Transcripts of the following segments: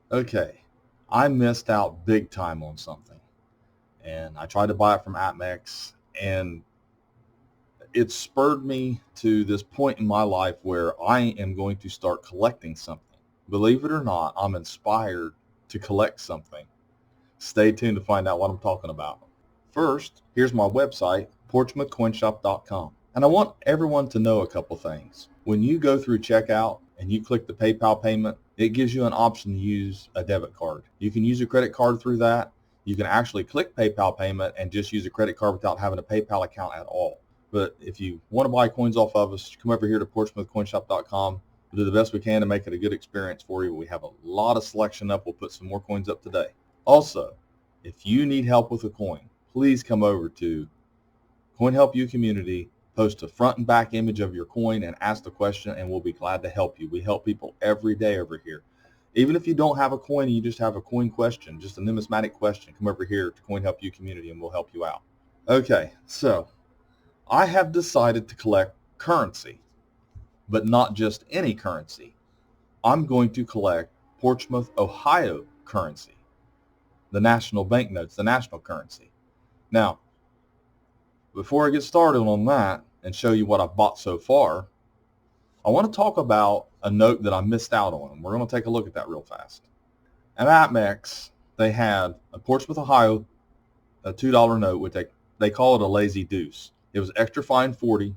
Okay, I missed out big time on something, and I tried to buy it from APMEX, and it spurred me to this point in my life where I am going to start collecting something. Believe it or not, I'm inspired to collect something. Stay tuned to find out what I'm talking about. First, here's my website, portsmouthcoinshop.com. And I want everyone to know a couple things. When you go through checkout and you click the PayPal payment, it gives you an option to use a debit card. You can use a credit card through that. You can actually click PayPal payment and just use a credit card without having a PayPal account at all. But if you want to buy coins off of us, come over here to portsmouthcoinshop.com. We'll do the best we can to make it a good experience for you. We have a lot of selection up. We'll put some more coins up today. Also, if you need help with a coin, please come over to Coin Help You Community, post a front and back image of your coin and ask the question, and we'll be glad to help you. We help people every day over here. Even if you don't have a coin and you just have a coin question, just a numismatic question, come over here to Coin Help You Community and we'll help you out. Okay, so I have decided to collect currency, but not just any currency. I'm going to collect Portsmouth, Ohio currency, the national banknotes, the national currency. Now, before I get started on that and show you what I've bought so far, I want to talk about a note that I missed out on. We're going to take a look at that real fast. At APMEX, they had a Portsmouth, Ohio, a $2 note, which they call it a lazy deuce. It was extra fine 40,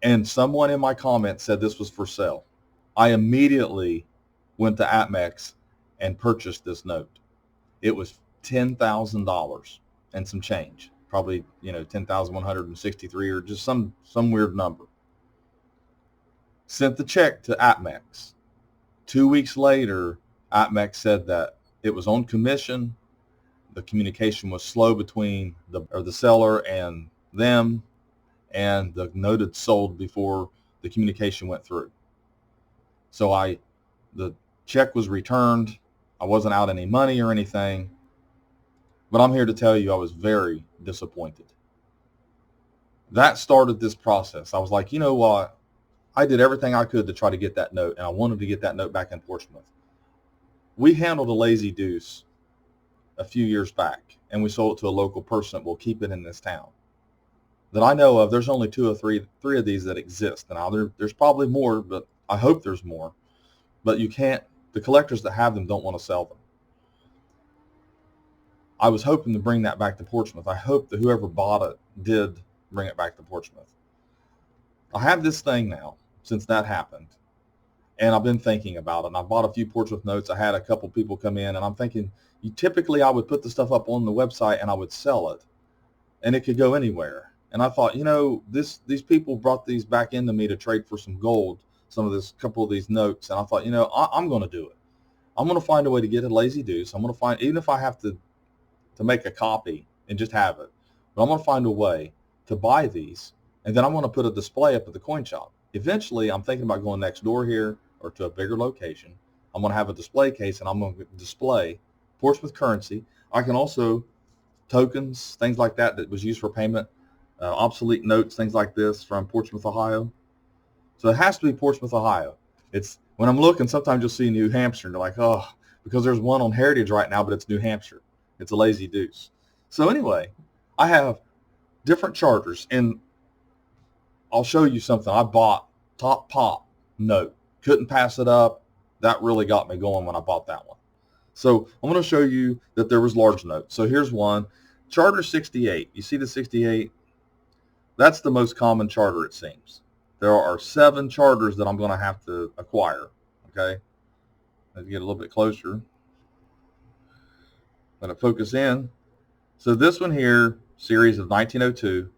and someone in my comments said this was for sale. I immediately went to APMEX and purchased this note. It was $10,000 and some change, probably 10,163 or just some weird number. Sent the check to APMEX. 2 weeks later, APMEX said that it was on commission. The communication was slow between the seller and them, and the note had sold before the communication went through. So the check was returned. I wasn't out any money or anything, but I'm here to tell you I was very disappointed. That started this process. I was like, you know what? I did everything I could to try to get that note, and I wanted to get that note back in Portsmouth. We handled a lazy deuce a few years back, and we sold it to a local person that will keep it in this town. That I know of, there's only two or three of these that exist. Now, there's probably more, but I hope there's more. But you can't, the collectors that have them don't want to sell them. I was hoping to bring that back to Portsmouth. I hope that whoever bought it did bring it back to Portsmouth. I have this thing now since that happened, and I've been thinking about it. And I bought a few Portsmouth notes. I had a couple people come in, and I'm thinking, typically I would put the stuff up on the website and I would sell it, and it could go anywhere. And I thought, these people brought these back into me to trade for some gold, couple of these notes, and I thought, I'm going to do it. I'm going to find a way to get a lazy deuce. I'm going to find, even if I have to make a copy and just have it, but I'm going to find a way to buy these, and then I'm going to put a display up at the coin shop. Eventually, I'm thinking about going next door here or to a bigger location. I'm going to have a display case, and I'm going to display Portsmouth currency. I can also tokens, things like that was used for payment, obsolete notes, things like this from Portsmouth, Ohio. So it has to be Portsmouth, Ohio. It's when I'm looking, sometimes you'll see New Hampshire, and they're like, oh, because there's one on Heritage right now, but it's New Hampshire. It's a lazy deuce. So anyway, I have different charters, and I'll show you something. I bought Top Pop note. Couldn't pass it up. That really got me going when I bought that one. So I'm going to show you that there was large notes. So here's one. Charter 68. You see the 68? That's the most common charter, it seems. There are 7 charters that I'm going to have to acquire. Okay? Let's get a little bit closer. Let it focus in. So this one here, series of 1902.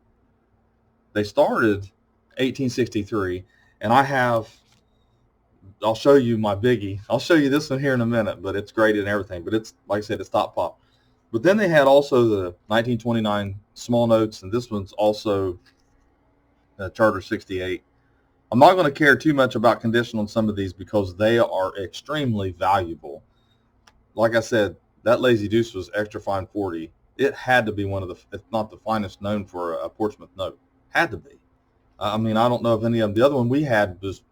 They started 1863, and I'll show you my biggie. I'll show you this one here in a minute, but it's graded and everything. But it's, like I said, it's Top Pop. But then they had also the 1929 small notes, and this one's also Charter 68. I'm not going to care too much about condition on some of these because they are extremely valuable. Like I said, that lazy deuce was extra fine 40. It had to be one of the, if not the finest known for a Portsmouth note. Had to be. I mean, I don't know if any of them. The other one we had was,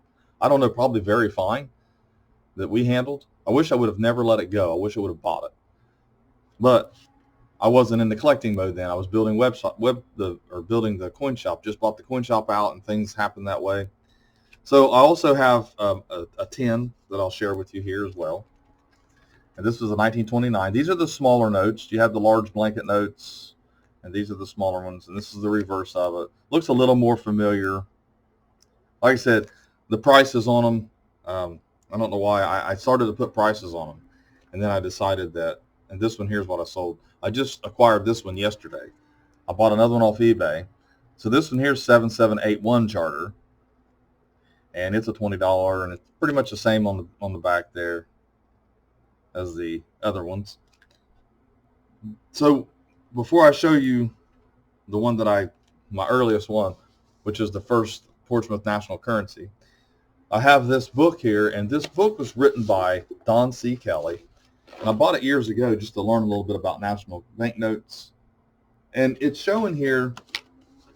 I don't know, probably very fine that we handled. I wish I would have never let it go. I wish I would have bought it. But I wasn't in the collecting mode then. I was building building the coin shop. Just bought the coin shop out, and things happened that way. So I also have a tin that I'll share with you here as well. And this was a 1929. These are the smaller notes. You have the large blanket notes, and these are the smaller ones. And this is the reverse of it. Looks a little more familiar. Like I said, the prices on them, I don't know why. I started to put prices on them. And then I decided that, and this one here's what I sold. I just acquired this one yesterday. I bought another one off eBay. So this one here is 7781 charter. And it's a $20, and it's pretty much the same on the back there as the other ones. So before I show you the one that my earliest one, which is the first Portsmouth National Currency, I have this book here, and this book was written by Don C. Kelly. And I bought it years ago just to learn a little bit about national banknotes. And it's showing here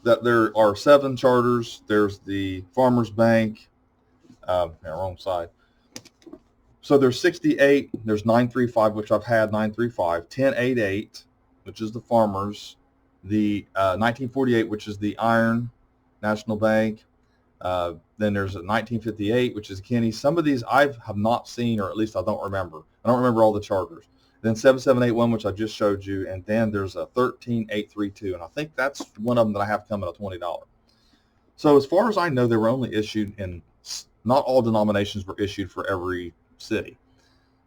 that there are 7 charters. There's the Farmers Bank, wrong side. So there's 68, there's 935, which I've had 935, 1088, which is the Farmers, the 1948, which is the Iron National Bank. Then there's a 1958, which is Kenny. Some of these I have not seen, or at least I don't remember. I don't remember all the charters. Then 7781, which I just showed you, and then there's a 13832, and I think that's one of them that I have coming at $20. So as far as I know, they were only issued in, not all denominations were issued for every city.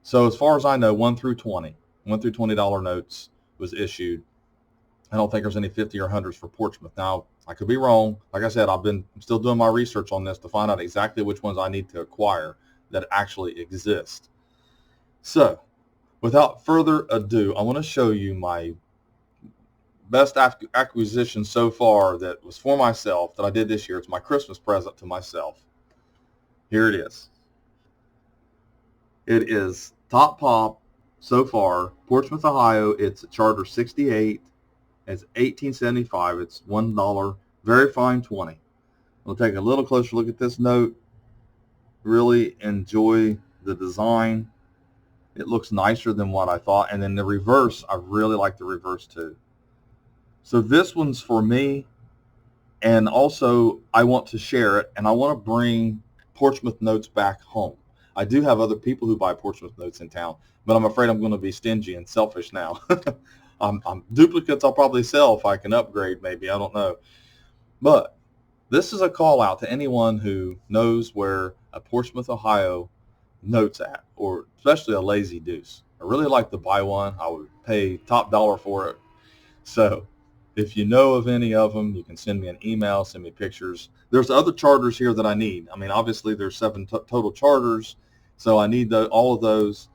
So as far as I know, 1 through $20 notes was issued. I don't think there's any 50 or 100s for Portsmouth. Now, I could be wrong. Like I said, I'm still doing my research on this to find out exactly which ones I need to acquire that actually exist. So without further ado, I want to show you my best acquisition so far that was for myself that I did this year. It's my Christmas present to myself. Here it is. It is Top Pop so far, Portsmouth, Ohio. It's a charter 68. It's 1875. It's $1. Very fine 20. We'll take a little closer look at this note. Really enjoy the design. It looks nicer than what I thought. And then the reverse, I really like the reverse too. So this one's for me. And also I want to share it, and I want to bring Portsmouth Notes back home. I do have other people who buy Portsmouth Notes in town, but I'm afraid I'm going to be stingy and selfish now. Duplicates I'll probably sell if I can upgrade, maybe. I don't know. But this is a call out to anyone who knows where a Portsmouth, Ohio note's at, or especially a Lazy Deuce. I really like to buy one. I would pay top dollar for it. So if you know of any of them, you can send me an email, send me pictures. There's other charters here that I need. I mean, obviously there's 7 total charters, so I need all of those.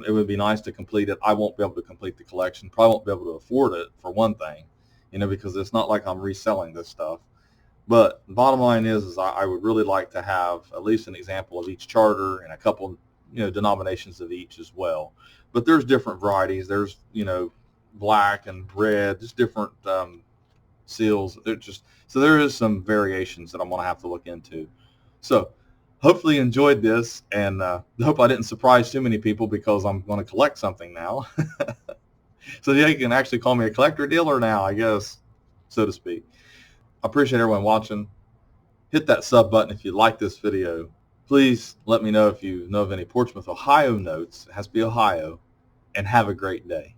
It would be nice to complete it. I won't be able to complete the collection. Probably won't be able to afford it, for one thing, because it's not like I'm reselling this stuff. But the bottom line is I would really like to have at least an example of each charter and a couple, denominations of each as well. But there's different varieties. There's, black and red, just different seals. So there is some variations that I'm going to have to look into. So hopefully you enjoyed this, and hope I didn't surprise too many people, because I'm going to collect something now. So yeah, you can actually call me a collector dealer now, I guess, so to speak. I appreciate everyone watching. Hit that sub button if you like this video. Please let me know if you know of any Portsmouth, Ohio notes. It has to be Ohio. And have a great day.